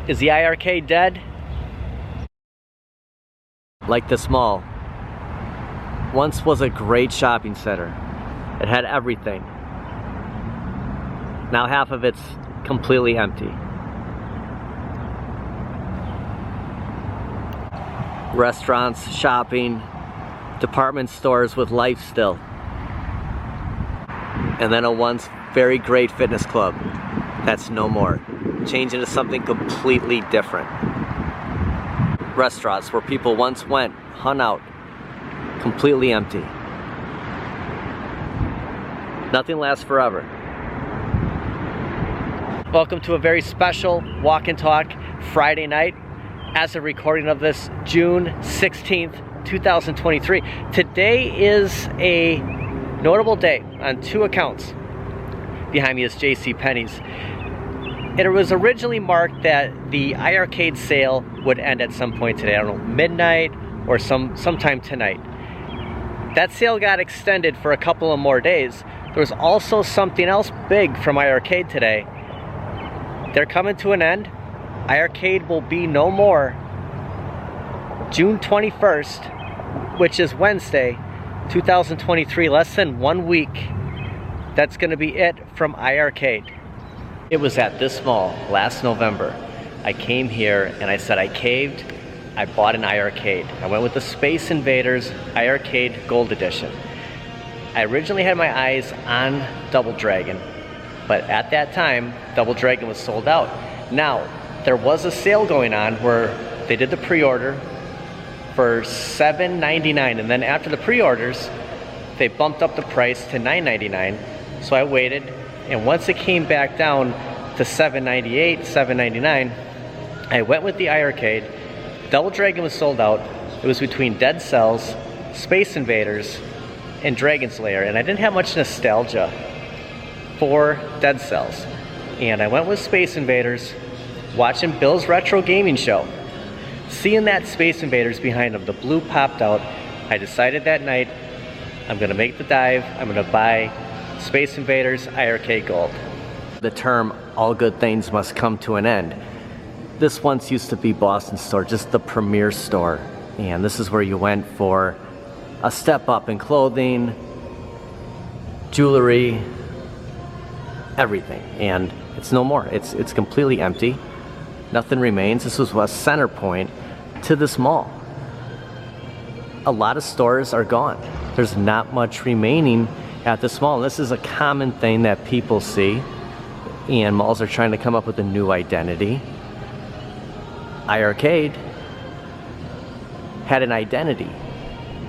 Is the iiRcade dead? Like this mall, once was a great shopping center. It had everything. Now half of it's completely empty. Restaurants, shopping, department stores with life still. And then a once very great fitness club that's no more. Changed into something completely different. Restaurants where people once went, hung out, completely empty. Nothing lasts forever. Welcome to a very special Walk and Talk Friday night. As a recording of this, June 16th, 2023. Today is a notable day on two accounts. Behind me is JCPenney's. It was originally marked that the iiRcade sale would end at some point today. I don't know, midnight or sometime tonight. That sale got extended for a couple of more days. There was also something else big from iiRcade today. They're coming to an end. iiRcade will be no more June 21st, which is Wednesday, 2023, less than 1 week. That's gonna be it from iiRcade. It was at this mall last November. I came here and I said I caved. I bought an iiRcade. I went with the Space Invaders iiRcade Gold Edition. I originally had my eyes on Double Dragon, but at that time, Double Dragon was sold out. Now, there was a sale going on where they did the pre-order for $7.99, and then after the pre-orders, they bumped up the price to $9.99. So I waited, and once it came back down to $7.98, $7.99, I went with the iiRcade. Double Dragon was sold out. It was between Dead Cells, Space Invaders, and Dragon Slayer, and I didn't have much nostalgia for Dead Cells. And I went with Space Invaders, watching Bill's Retro Gaming Show. Seeing that Space Invaders behind him, the blue popped out, I decided that night, I'm gonna make the dive, I'm gonna buy Space Invaders iiRcade Gold. The term, all good things must come to an end. This once used to be Boston Store, just the premier store. And this is where you went for a step up in clothing, jewelry, everything. And it's no more, it's completely empty. Nothing remains. This was a center point to this mall. A lot of stores are gone. There's not much remaining at this mall. And this is a common thing that people see, and malls are trying to come up with a new identity. iiRcade had an identity.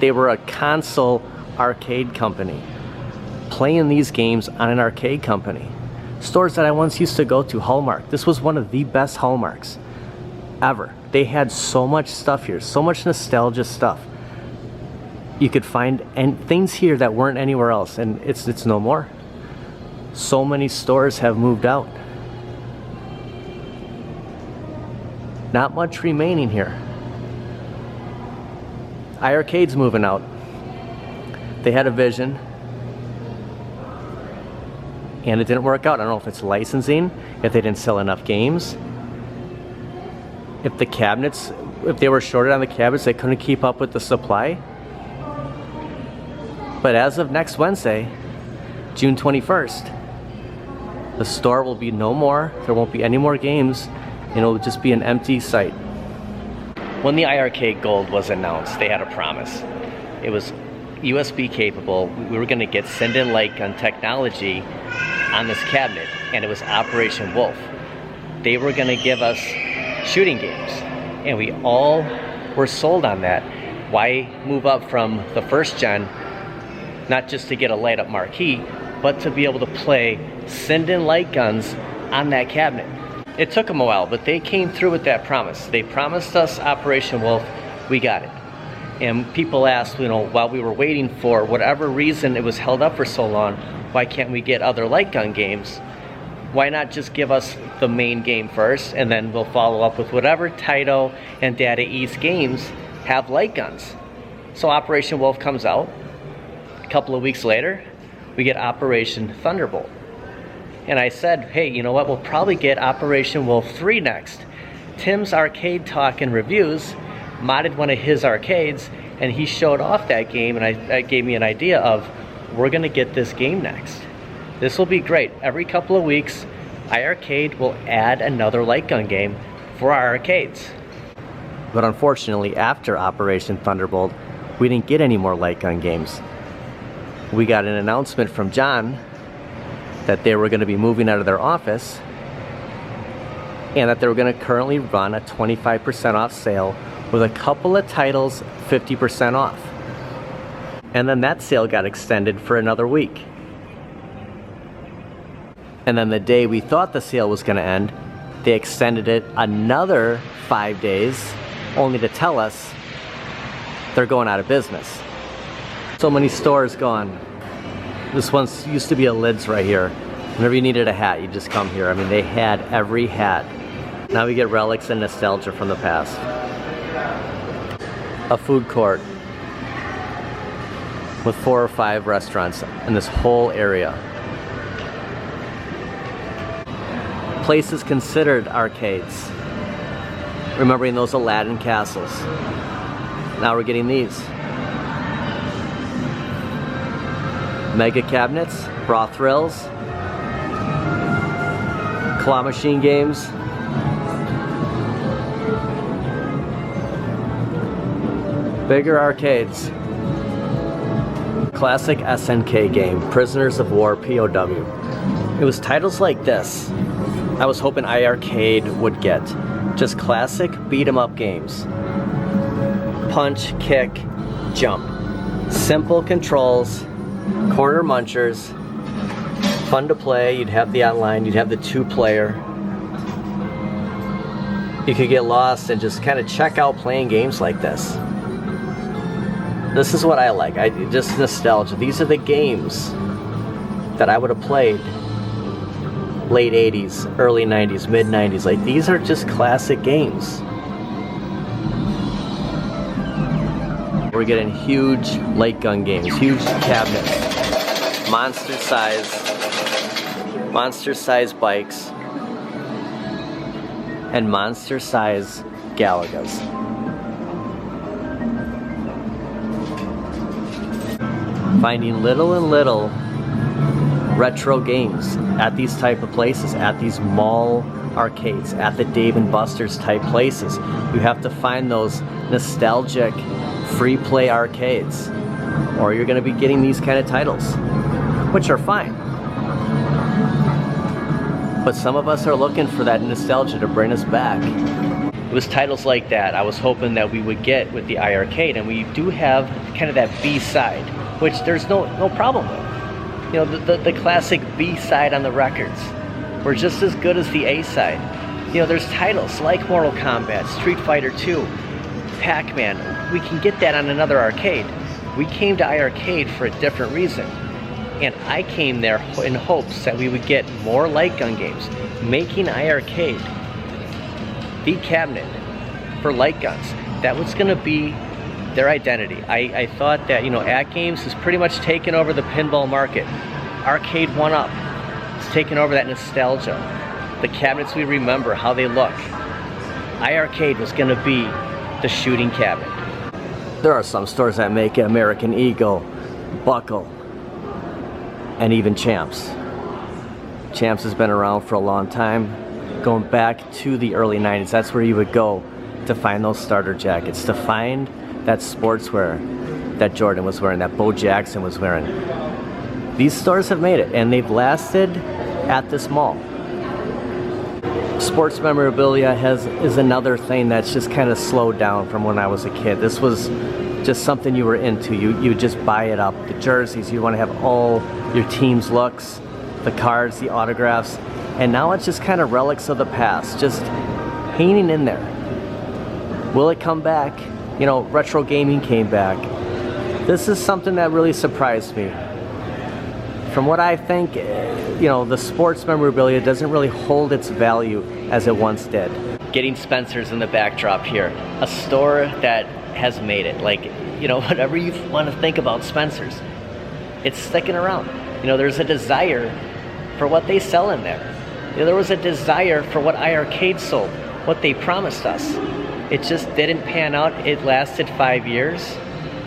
They were a console arcade company, playing these games on an arcade company. Stores that I once used to go to, Hallmark. This was one of the best Hallmarks ever. They had so much stuff here, so much nostalgia stuff. You could find things here that weren't anywhere else, and it's no more. So many stores have moved out. Not much remaining here. iiRcade's moving out. They had a vision, and it didn't work out. I don't know if it's licensing, if they didn't sell enough games, if the cabinets, if they were shorted on the cabinets, they couldn't keep up with the supply. But as of next Wednesday, June 21st, the store will be no more. There won't be any more games, and it'll just be an empty site. When the iiRcade Gold was announced, they had a promise. It was USB capable. We were gonna get send-in light gun technology on this cabinet, and it was Operation Wolf. They were gonna give us shooting games, and we all were sold on that. Why move up from the first gen, not just to get a light up marquee, but to be able to play send-in light guns on that cabinet? It took them a while, but they came through with that promise. They promised us Operation Wolf, we got it. And people asked, you know, while we were waiting for whatever reason it was held up for so long, why can't we get other light gun games? Why not just give us the main game first, and then we'll follow up with whatever Taito and Data East games have light guns? So Operation Wolf comes out. A couple of weeks later, we get Operation Thunderbolt. And I said, hey, you know what, we'll probably get Operation Wolf 3 next. Tim's Arcade Talk and Reviews modded one of his arcades, and he showed off that game, and that gave me an idea of, we're gonna get this game next. This will be great. Every couple of weeks, iiRcade will add another light gun game for our arcades. But unfortunately, after Operation Thunderbolt, we didn't get any more light gun games. We got an announcement from John that they were gonna be moving out of their office, and that they were gonna currently run a 25% off sale with a couple of titles 50% off. And then that sale got extended for another week. And then the day we thought the sale was gonna end, they extended it another 5 days, only to tell us they're going out of business. So many stores gone. This one used to be a Lids right here. Whenever you needed a hat, you just come here. I mean, they had every hat. Now we get relics and nostalgia from the past. A food court with 4 or 5 restaurants in this whole area. Places considered arcades. Remembering those Aladdin castles. Now we're getting these. Mega cabinets, Raw Thrills, claw machine games, bigger arcades, classic SNK game, Prisoners of War POW. It was titles like this I was hoping iiRcade would get. Just classic beat 'em up games. Punch, kick, jump. Simple controls, corner munchers, fun to play. You'd have the online, you'd have the 2-player. You could get lost and just kind of check out playing games like this. This is what I like. Just nostalgia. These are the games that I would have played late 80s, early 90s, mid 90s. Like, these are just classic games. We're getting huge light gun games, huge cabinets, monster size bikes, and monster size Galagas. Finding little and little retro games at these type of places, at these mall arcades, at the Dave & Buster's type places. You have to find those nostalgic free play arcades, or you're going to be getting these kind of titles, which are fine. But some of us are looking for that nostalgia to bring us back. It was titles like that I was hoping that we would get with the iiRcade, and we do have kind of that B side, which there's no problem with. You know, the classic B side on the records were just as good as the A side. You know, there's titles like Mortal Kombat, Street Fighter 2, Pac-Man. We can get that on another arcade. We came to iiRcade for a different reason. And I came there in hopes that we would get more light gun games, making iiRcade the cabinet for light guns. That was going to be their identity. I thought that, you know, AtGames has pretty much taken over the pinball market. Arcade 1-Up has taken over that nostalgia. The cabinets we remember, how they look. iiRcade was going to be the shooting cabinet. There are some stores that make American Eagle, Buckle, and even Champs. Champs has been around for a long time, going back to the early 90s. That's where you would go to find those starter jackets, to find that sportswear that Jordan was wearing, that Bo Jackson was wearing. These stores have made it, and they've lasted at this mall. Sports memorabilia is another thing that's just kind of slowed down from when I was a kid. This was just something you were into. You would just buy it up. The jerseys, you want to have all your team's looks, the cards, the autographs, and now it's just kind of relics of the past, just hanging in there. Will it come back? You know, retro gaming came back. This is something that really surprised me. From what I think, you know, the sports memorabilia doesn't really hold its value as it once did. Getting Spencer's in the backdrop here. A store that has made it. Like, you know, whatever you want to think about Spencer's, it's sticking around. You know, there's a desire for what they sell in there. You know, there was a desire for what iiRcade sold. what they promised us. It just didn't pan out. It lasted 5 years,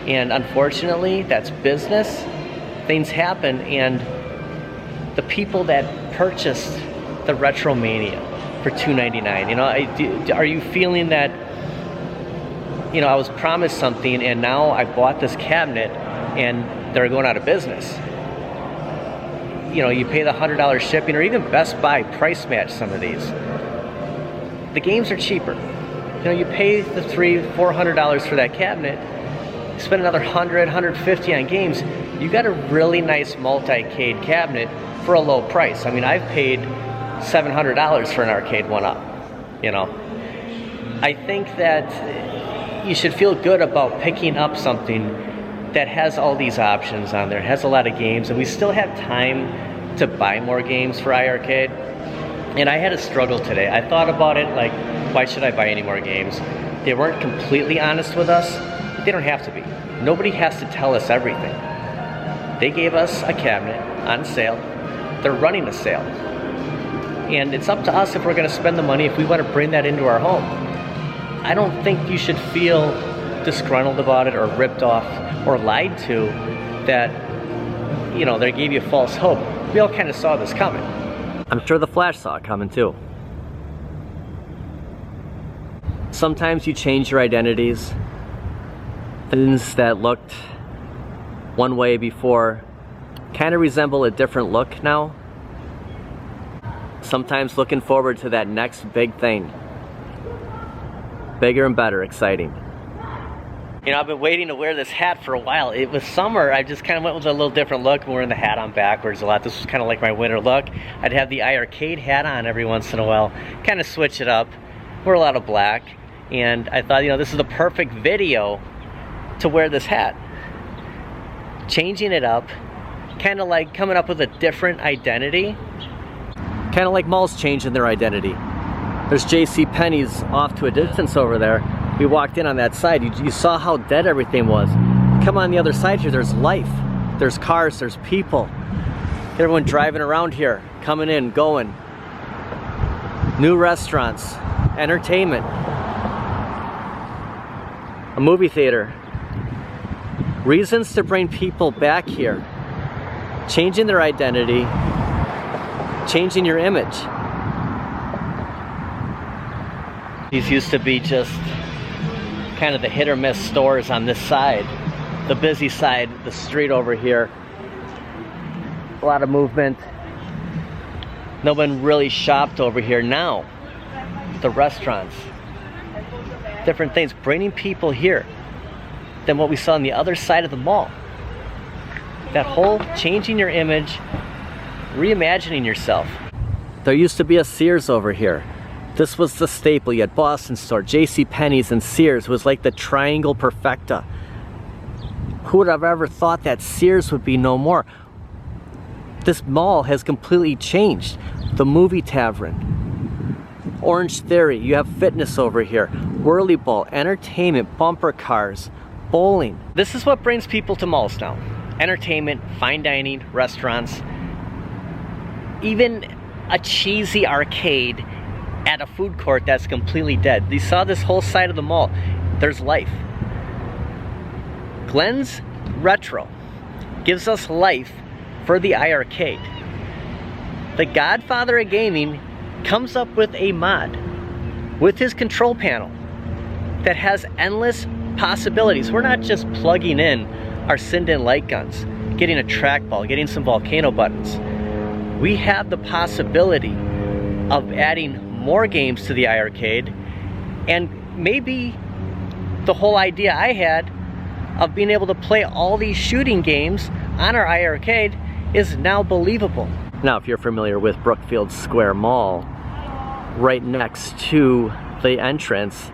and unfortunately, that's business. Things happen, and the people that purchased the Retromania for $299, you know, are you feeling that, you know, I was promised something and now I bought this cabinet and they're going out of business? You know, you pay the $100 shipping, or even Best Buy price match some of these. The games are cheaper. You know, you pay the $300–400 for that cabinet, you spend another $100, $150 on games, you got a really nice multi-cade cabinet for a low price. I mean, I've paid $700 for an arcade one-up, you know. I think that you should feel good about picking up something that has all these options on there, has a lot of games, and we still have time to buy more games for iiRcade. And I had a struggle today. I thought about it like, why should I buy any more games? They weren't completely honest with us, but they don't have to be. Nobody has to tell us everything. They gave us a cabinet on sale. They're running a sale. And it's up to us if we're gonna spend the money, if we wanna bring that into our home. I don't think you should feel disgruntled about it or ripped off or lied to, that, you know, they gave you false hope. We all kind of saw this coming. I'm sure the Flash saw it coming too. Sometimes you change your identities. Things that looked one way before kind of resemble a different look now. Sometimes looking forward to that next big thing. Bigger and better, exciting. You know, I've been waiting to wear this hat for a while. It was summer, I just kind of went with a little different look, wearing the hat on backwards a lot. This was kind of like my winter look. I'd have the iiRcade hat on every once in a while, kind of switch it up, wear a lot of black, and I thought, you know, this is the perfect video to wear this hat. Changing it up, kind of like coming up with a different identity. Kind of like malls changing their identity. There's JCPenney's off to a distance over there. We walked in on that side. You saw how dead everything was. Come on the other side here, there's life. There's cars, there's people. Everyone driving around here, coming in, going. New restaurants, entertainment. A movie theater. Reasons to bring people back here. Changing their identity. Changing your image. These used to be just kind of the hit or miss stores on this side. The busy side, the street over here. A lot of movement. No one really shopped over here. Now, the restaurants, different things, bringing people here than what we saw on the other side of the mall. That whole changing your image, reimagining yourself. There used to be a Sears over here. This was the staple. You had Boston Store, JCPenney's, and Sears was like the triangle perfecta. Who would have ever thought that Sears would be no more? This mall has completely changed. The movie tavern, Orange Theory, you have fitness over here, whirly ball, entertainment, bumper cars, bowling. This is what brings people to malls now. Entertainment, fine dining, restaurants, even a cheesy arcade at a food court that's completely dead. You saw this whole side of the mall. There's life. Glenn's Retro gives us life for the iiRcade. The godfather of gaming comes up with a mod with his control panel that has endless possibilities. We're not just plugging in our Sinden light guns, getting a trackball, getting some volcano buttons. We have the possibility of adding more games to the iiRcade, and maybe the whole idea I had of being able to play all these shooting games on our iiRcade is now believable. Now, if you're familiar with Brookfield Square Mall, right next to the entrance,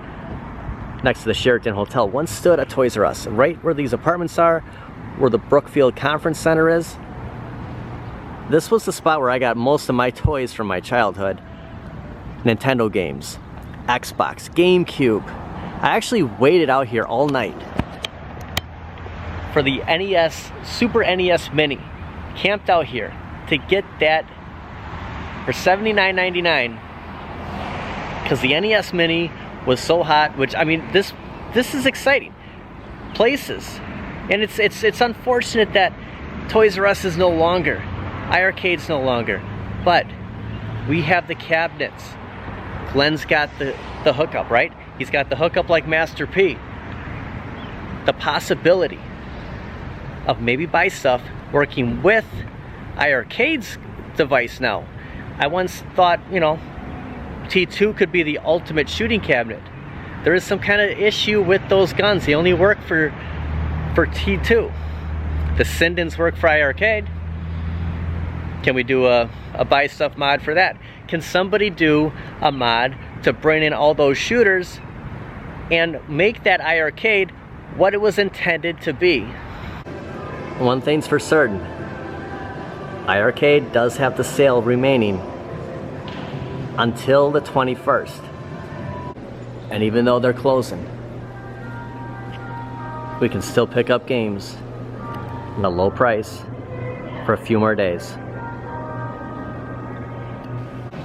next to the Sheraton Hotel, once stood a Toys R Us. Right where these apartments are, where the Brookfield Conference Center is, this was the spot where I got most of my toys from my childhood. Nintendo games, Xbox, GameCube. I actually waited out here all night for the NES, Super NES Mini. Camped out here to get that for $79.99. because the NES Mini was so hot, which, I mean, this is exciting. Places. And it's unfortunate that Toys R Us is no longer, iiRcade's no longer, but we have the cabinets. Glenn's got the hookup, right? He's got the hookup like Master P. The possibility of maybe buy stuff working with iiRcade's device now. I once thought, you know, T2 could be the ultimate shooting cabinet. There is some kind of issue with those guns. They only work for T2. The Sindens work for iiRcade. Can we do a buy stuff mod for that? Can somebody do a mod to bring in all those shooters and make that iiRcade what it was intended to be? One thing's for certain, iiRcade does have the sale remaining until the 21st. And even though they're closing, we can still pick up games at a low price for a few more days.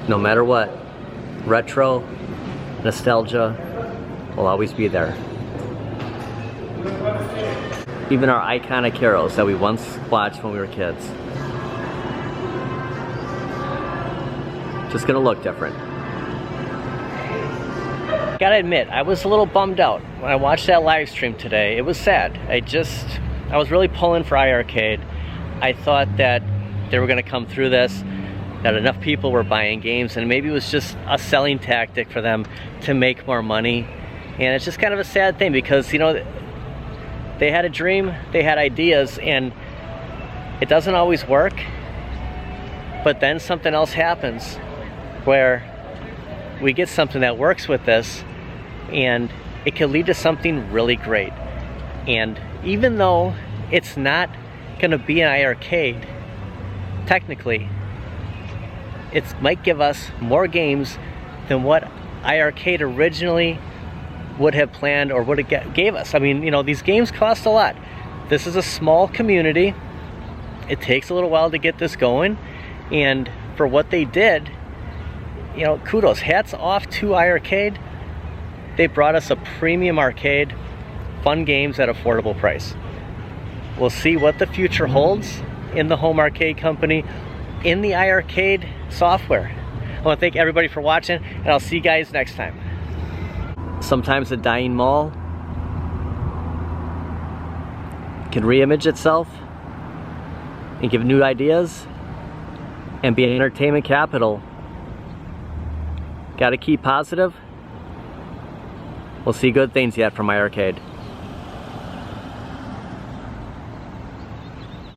No matter what, retro nostalgia will always be there. Even our iconic heroes that we once watched when we were kids. Just gonna look different. Gotta admit, I was a little bummed out when I watched that live stream today. It was sad. I was really pulling for iiRcade. I thought that they were gonna come through this, that enough people were buying games, and maybe it was just a selling tactic for them to make more money. And it's just kind of a sad thing because, you know, they had a dream, they had ideas, and it doesn't always work. But then something else happens where we get something that works with this, and it can lead to something really great. And even though it's not gonna be an iiRcade, technically, it might give us more games than what iiRcade originally would have planned or would have gave us. I mean, you know, these games cost a lot. This is a small community. It takes a little while to get this going, and for what they did, you know, kudos, hats off to iiRcade. They brought us a premium arcade, fun games at affordable price. We'll see what the future holds in the home arcade company, in the iiRcade software. I want to thank everybody for watching, and I'll see you guys next time. Sometimes a dying mall can reimage itself and give new ideas and be an entertainment capital. Gotta keep positive. We'll see good things yet from iiRcade.